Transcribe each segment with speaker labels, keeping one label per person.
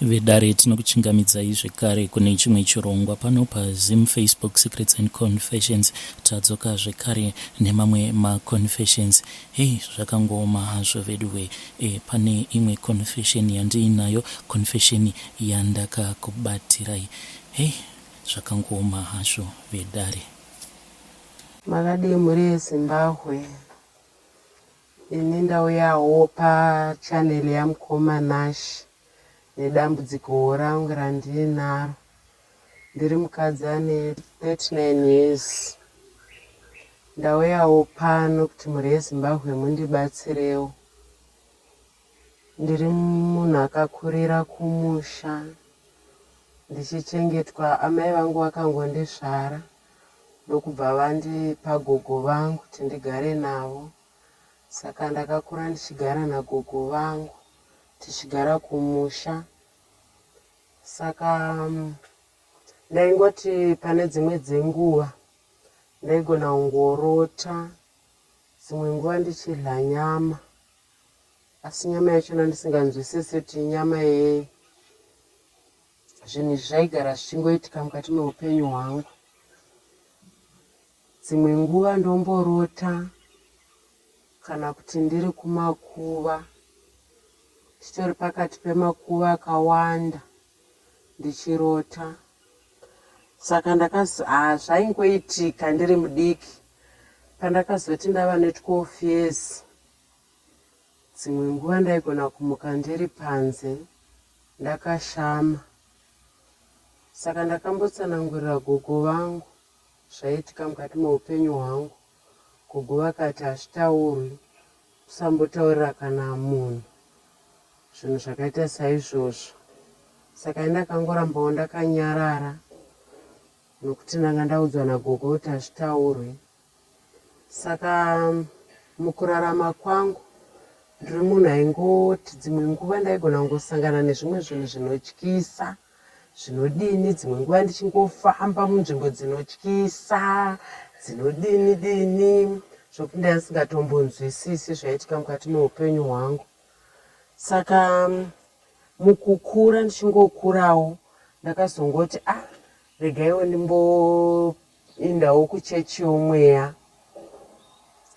Speaker 1: Vedare tinokuchingamidzai zvekare kune chimwe chirongwa pano paZim Facebook Secrets and Confessions. Tadzoka zvekare nemamwe maconfessions. Zvakangoma hazvo veduwe. Pane imwe confession yandiinayo, confession yandakakubatirai. Zvakangoma hazvo vedare.
Speaker 2: Makadi muri Zimbabwe. Ini ndauyawo pachanel yaMukoma Nash. Nedambudziko rangu randinaro. Ndiri mukadzi ane 39 years. Ndauyawo pano kuti muri yeZimbabwe mundibatsirewo. Ndiri munhu akakurira kumusha. Ndichichengetwa amai vangu vakangondizvara. Ndokubva vandipa gogo vangu kuti ndigare navo. Saka ndakakura ndichigara nagogo vangu. Tichigara kumusha. Saka ndaingoti pane dzimwe dzenguva ndaigona kungorota, dzimwe nguva ndichidya nyama, asi nyama yachona ndisinganzwisisi kuti nyama yei. Zvinhu zvaigara zvichingoitika mukati meupenyu hwangu. Dzimwe nguva ndomborota kana kuti ndiri kumakuva, titori pakati pemakuva akawanda ndichirota. Saka ndakazi zvaingoitika ndiri mudiki. Pandakazoti ndava ne12 years, dzimwe nguva ndaigona kumuka ndiri panze ndakashama. Saka ndakambotsanangurira gogo vangu zvaitika mukati meupenyu hwangu. Gogo vakati hazvitaurwi, usambotaurira kana munhu zvinhu zvakaita saizvozvo. Saka ndakangorambawo ndakanyarara nokuti ndanga ndaudzwa nagogo kuti hazvitaurwi. Saka mukurarama kwangu ndiri munhu aingoti dzimwe nguva ndaigona kungosangana nezvimwe zvinhu zvinotyisa, zvinodini. Dzimwe nguva ndichingofamba munzvimbo dzinotyisa, dzinodini zvokuti ndanga ndisingatombonzwisisi zvaitika mukati meupenyu hwangu. Saka mukukura ndichingokurawo ndakazongoti regaiwo ndimboendawo kuchechi yomweya.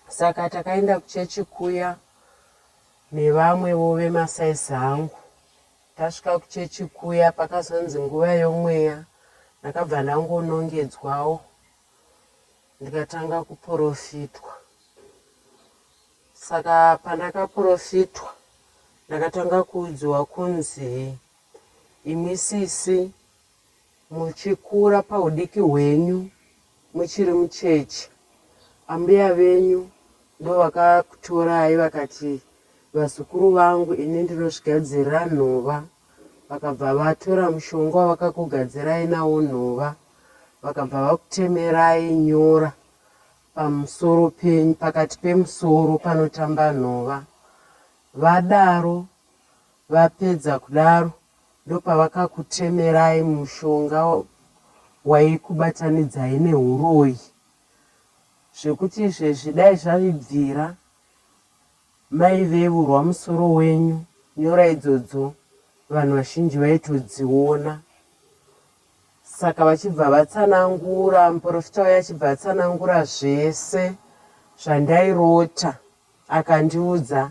Speaker 2: Saka takaenda kuchechi kuya nevamwewo vemasaizi angu. Tasvika kuchechi kuya pakazonzi nguva yomweya. Ndakabva ndangonongedzwawo ndikatanga kuprofitwa. Saka pandakaprofitwa ndakatanga kuudzwa kunzi imwi sisi muchikura paudiki hwenyu muchiri muchechi, ambuya venyu ndo vakakutorai vakati vazukuru vangu ini ndinozvigadzirira nhova. Vakabva vatora mushonga wavakakugadzirai nawo nhova, vakabva vakutemerai nyora pamusoro penyu, pakati pemusoro panotamba nhova. Vadaro vapedza kudaro ndopavakakutemerai mushonga waikubatanidzai nehuroyi. Zvekuti izvezvi dai zvaibvira maivevurwa musoro wenyu. Nyora idzodzo vanhu vazhinji vaitodziona. Saka vachibva vatsanangura, muprofita uya achibva atsanangura zvese zvandairota akandiudza,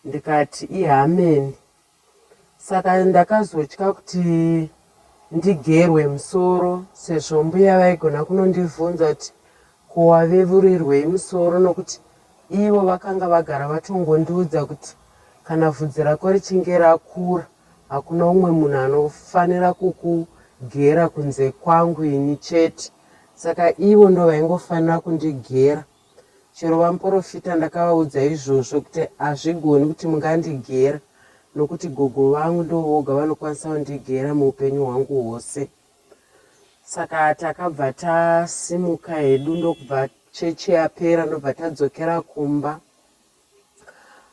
Speaker 2: ndikati ihameni. Saka ndakazotya kuti ndigerwe musoro, sezvo mbuya vaigona kunondibvunza kuti ko wavevurirwei musoro, nokuti ivo vakanga vagara vatongondiudza kuti kana vhudzi rako richinge rakura hakuna umwe munhu anofanira kukugera kunze kwangu ini chete. Saka ivo ndo vaingofanira kundigera. Chero vamuprofita ndakavaudza izvozvo kuti hazvigoni kuti mungandigera, nokuti gogo vangu ndo voga vanokwanisa kundigera muupenyu hwangu hwose. Saka takabva tasimuka hedu, ndokubva chechi yapera ndobva tadzokera kumba.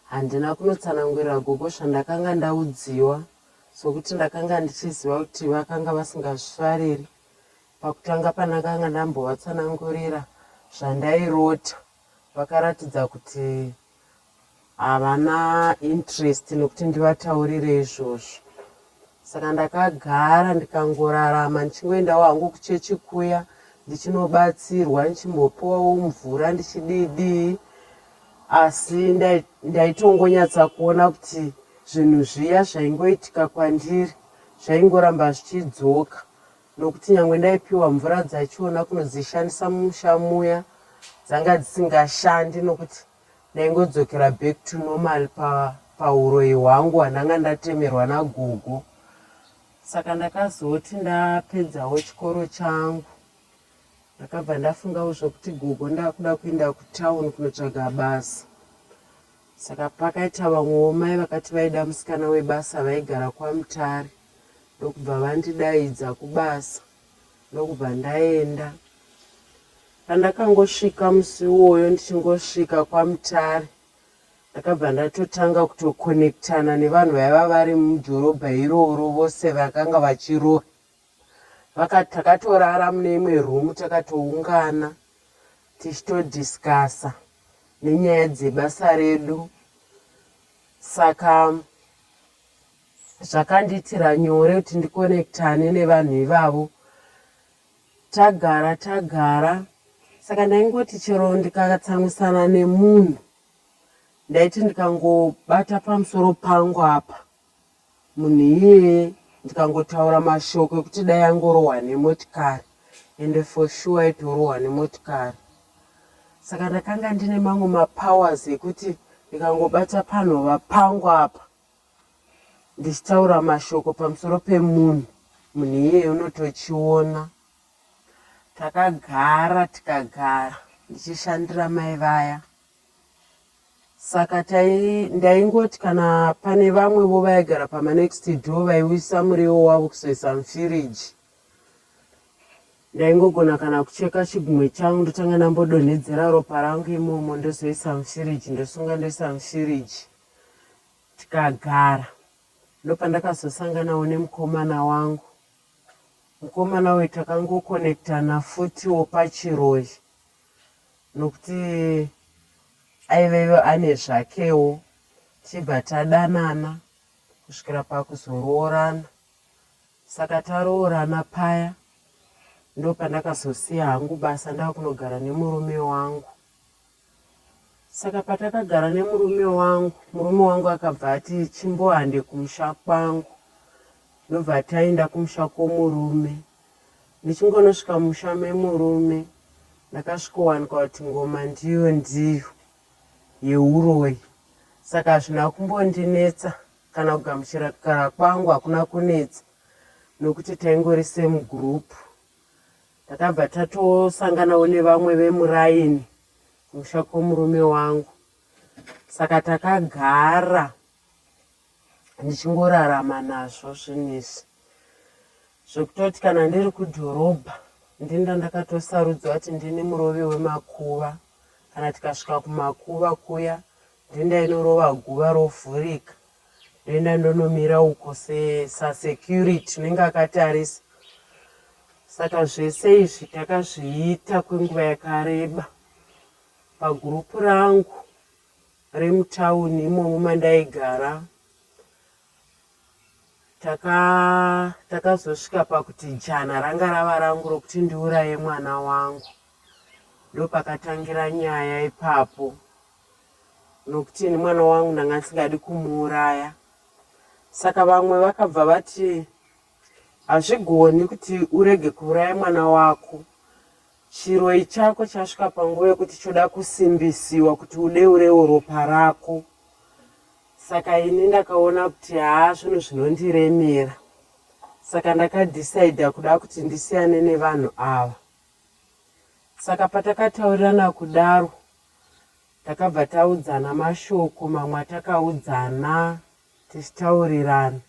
Speaker 2: Handina kunotsanangurira gogo zvandakanga ndaudziwa, sokuti ndakanga ndichiziva kuti vakanga vasingazvifariri. Pakutanga pandakanga ndambovatsanangurira zvandairota, vakaratidza kuti havana interest nokuti ndivataurire izvozvo. Saka ndakagara ndikangorarama ndichingoendawo hangu kuchechi kuya ndichinobatsirwa ndichimbopuwawo mvura ndichidii. Asi ndaitongonyatsa kuona kuti zvinhu zviya zvaingoitika kwandiri zvaingoramba zvichidzoka, nokuti nyangwe ndaipiwa mvura dzachona kunodzishandisa mumusha muya dzanga dzisingashandi, nokuti ndaingodzokera back to normal pauroyi hwangu hwandanga ndatemerwa nagogo. Saka ndakazoti ndapedzawo chikoro changu ndakabva ndafungawo zvokuti gogo ndakuda kuenda kutauni kunotsvaga basa. Saka pakaita vamwewo mai vakati vaida musikana webasa vaigara kwaMutare, ndokubva vandidaidza kubasa, ndokubva ndaenda. Pandakangosvika musi iwoyo ndichingosvika kwaMutare, ndakabva ndatotanga kutokonektana nevanhu vaiva vari mudhorobha iroro vose vakanga vachiroha. Takatorara mune imwe rumu takatoungana tichitodhiskasa nenyaya dzebasa redu. Saka zvakandiitira nyore kuti ndikonektane nevanhu ivavo. Tagara saka ndaingoti chero ndikatsamwisana nemunhu ndaiti ndikangobata pamusoro pangu apa munhu iyeye ndikangotaura mashoko ekuti dai angorohwa nemotikari, ende for sure aitorohwa nemotikari. Saka ndakanga ndine mamwe mapowers ekuti ndikangobata panhova pangu apa ndichitaura mashoko pamusoro pemunhu, munhu iyeye unotochiona. Takagara ndichishandira mai Vaya. Saka ndaingoti kana pane vamwevo vaigara pamanext door vaiuyisa muriwo wavo kuzoisa mufiriji, ndaingogona kana kucheka chigumwe changu ndotanga ndambodonhedzera ropa rangu imomo ndozoisa mufiriji, ndosunga ndoisa mufiriji. Tikagara ndopandakazosanganawo nemukomana wangu. Mukomana wedu takangokonektana futiwo pachiroyi, nokuti aivevo ane zvakewo. Tichibva tadanana kusvikira pakuzoroorana. Saka taroorana paya ndopandakazosiya hangu basa ndakunogara nemurume wangu. Saka patakagara nemurume wangu akabva ati chimbohande kumusha kwangu. Ndobva taenda kumusha kwomurume. Ndichingonosvika musha memurume ndakasvikowanikwa kuti ngoma ndiyo yeuroyi. Saka hazvina kumbondinetsa kana kugamuchira kugara kwangu hakuna kunetsa, nokuti taingori semugurupu. Takabva tatosanganawo nevamwe vemuraini kumusha kwomurume wangu. Saka takagara ndichingorarama nazvo zvinhu izvi zvokutoti kana ndiri kudhorobha ndinda ndakatosarudzwa kuti ndini murovi wemakuva. Kana tikasvika kumakuva kuya ndinda inorova guva rovhurika, ndoenda ndonomira uko sasecurity unenge akatarisa. Saka zvese izvi takazviita kwenguva yakareba. Pagurupu rangu remutauni imomo mandaigara takazosvika pakuti jana ranga rava rangu rokuti ndiuraye mwana wangu. Ndopakatangira nyaya ipapo, nokuti ni mwana wangu ndanga ndisingadi kumuuraya. Saka vamwe vakabva vati hazvigoni kuti urege kuuraya mwana wako. Chiroyi chako chasvika panguva yekuti choda kusimbisiwa kuti udeurewo ropa rako. Saka ini ndakaona kuti zvinhu zvinondiremera. Saka ndakadhisaidha kuda kuti ndisiyane nevanhu ava. Saka patakataurirana kudaro takabva taudzana mashoko mamwe atakaudzana tichitaurirana.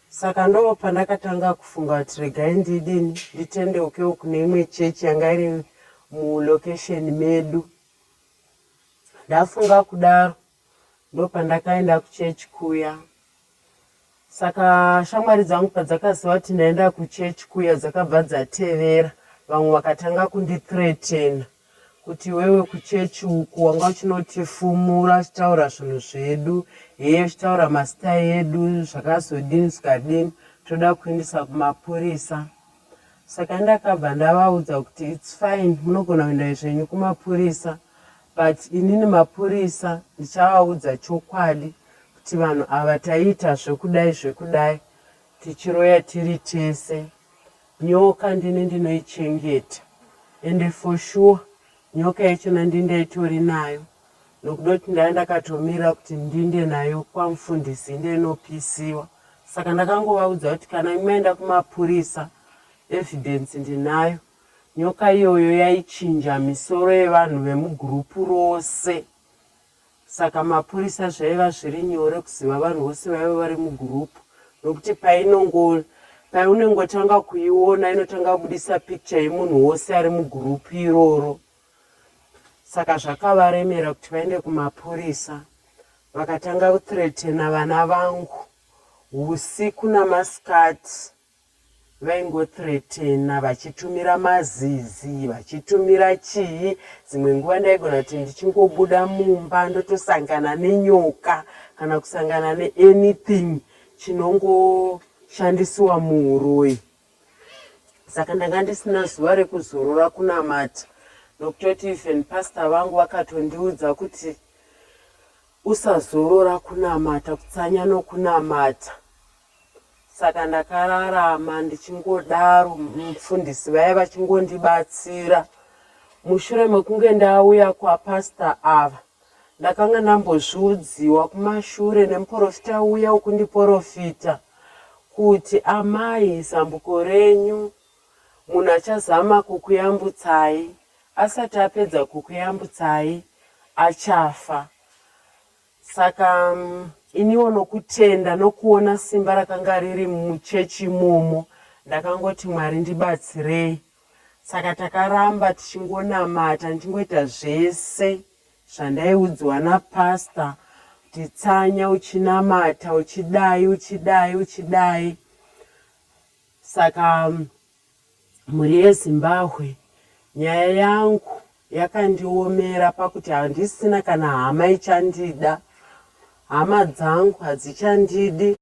Speaker 2: Saka ndo pandakatanga kufunga kuti regai nditendeukewo kune imwe chechi yanga iri mulokesheni medu. Ndafunga kudaro ndo pandakaenda kuchechi kuya. Saka shamwari dzangu padzakaziva kuti ndaenda kuchechi kuya dzakabva dzatevera. Vamwe vakatanga kundithreatena kuti wewe kuchechi uku wanga uchinotifumura uchitaura zvinhu zvedu, uchitaura masita edu zvakazodini zvikadini. toda kuendesa kumapurisa. Saka ndakabva ndavaudza kuti it's fine, munogona kuenda zvenyu kumapurisa, but inini mapurisa ndichavaudza chokwadi kuti vanhu ava taita zvekudai tichiroya tiri tese. Nyoka ndine ndinoichengeta, ende for sure nyoka yachona ndindaitori nayo, nokuda kuti ndakatomira kuti ndinde nayo kwamufundisi ndinopisiwa. Saka ndakangovaudza kuti kana imaenda kumapurisa, evidence ndinayo. Nyoka iyoyo yaichinja misoro yevanhu vemugurupu rose. Saka mapurisa zvaiva zviri nyore kuziva vanhu vose vaiva vari mugurupu, nokuti paunongotanga kuiona inotanga kubudisa picture yemunhu wose ari mugurupu iroro. Saka zvakavaremera kuti vaende kumapurisa. Vakatanga kuthreatena vana vangu usiku namasikati. Vaingothreatena vachitumira mazizi, vachitumira chii. Dzimwe nguva ndaigona kuti ndichingobuda mumba ndotosangana nenyoka kana kusangana neanything chinongoshandisiwa muuroyi. Saka ndanga ndisina zuva rekuzorora kunamata, nokutoti even pastor vangu vakatondiudza kuti usazorora kunamata, kutsanya nokunamata. Saka ndakararama ndichingodaro, mufundisi vaya vachingondibatsira. Mushure mekunge ndauya kwapastor ava, ndakanga ndambozviudziwa kumashure nemuprofita uya ukundiprofita kuti amai, zambuko renyu munhu achazama kukuyambutsai, asati apedza kukuyambutsai achafa. Saka iniwo nokutenda nokuona simba rakanga riri muchechi imomo, ndakangoti Mwari ndibatsirei. Saka takaramba tichingonamata, ndichingoita zvese zvandaiudzwa napastor, kuti tsanya uchinamata, uchidai. Saka mhuri yeZimbabwe, nyaya yangu yakandiomera pakuti handisina kana hama ichandida. Hama dzangu hadzichandidi,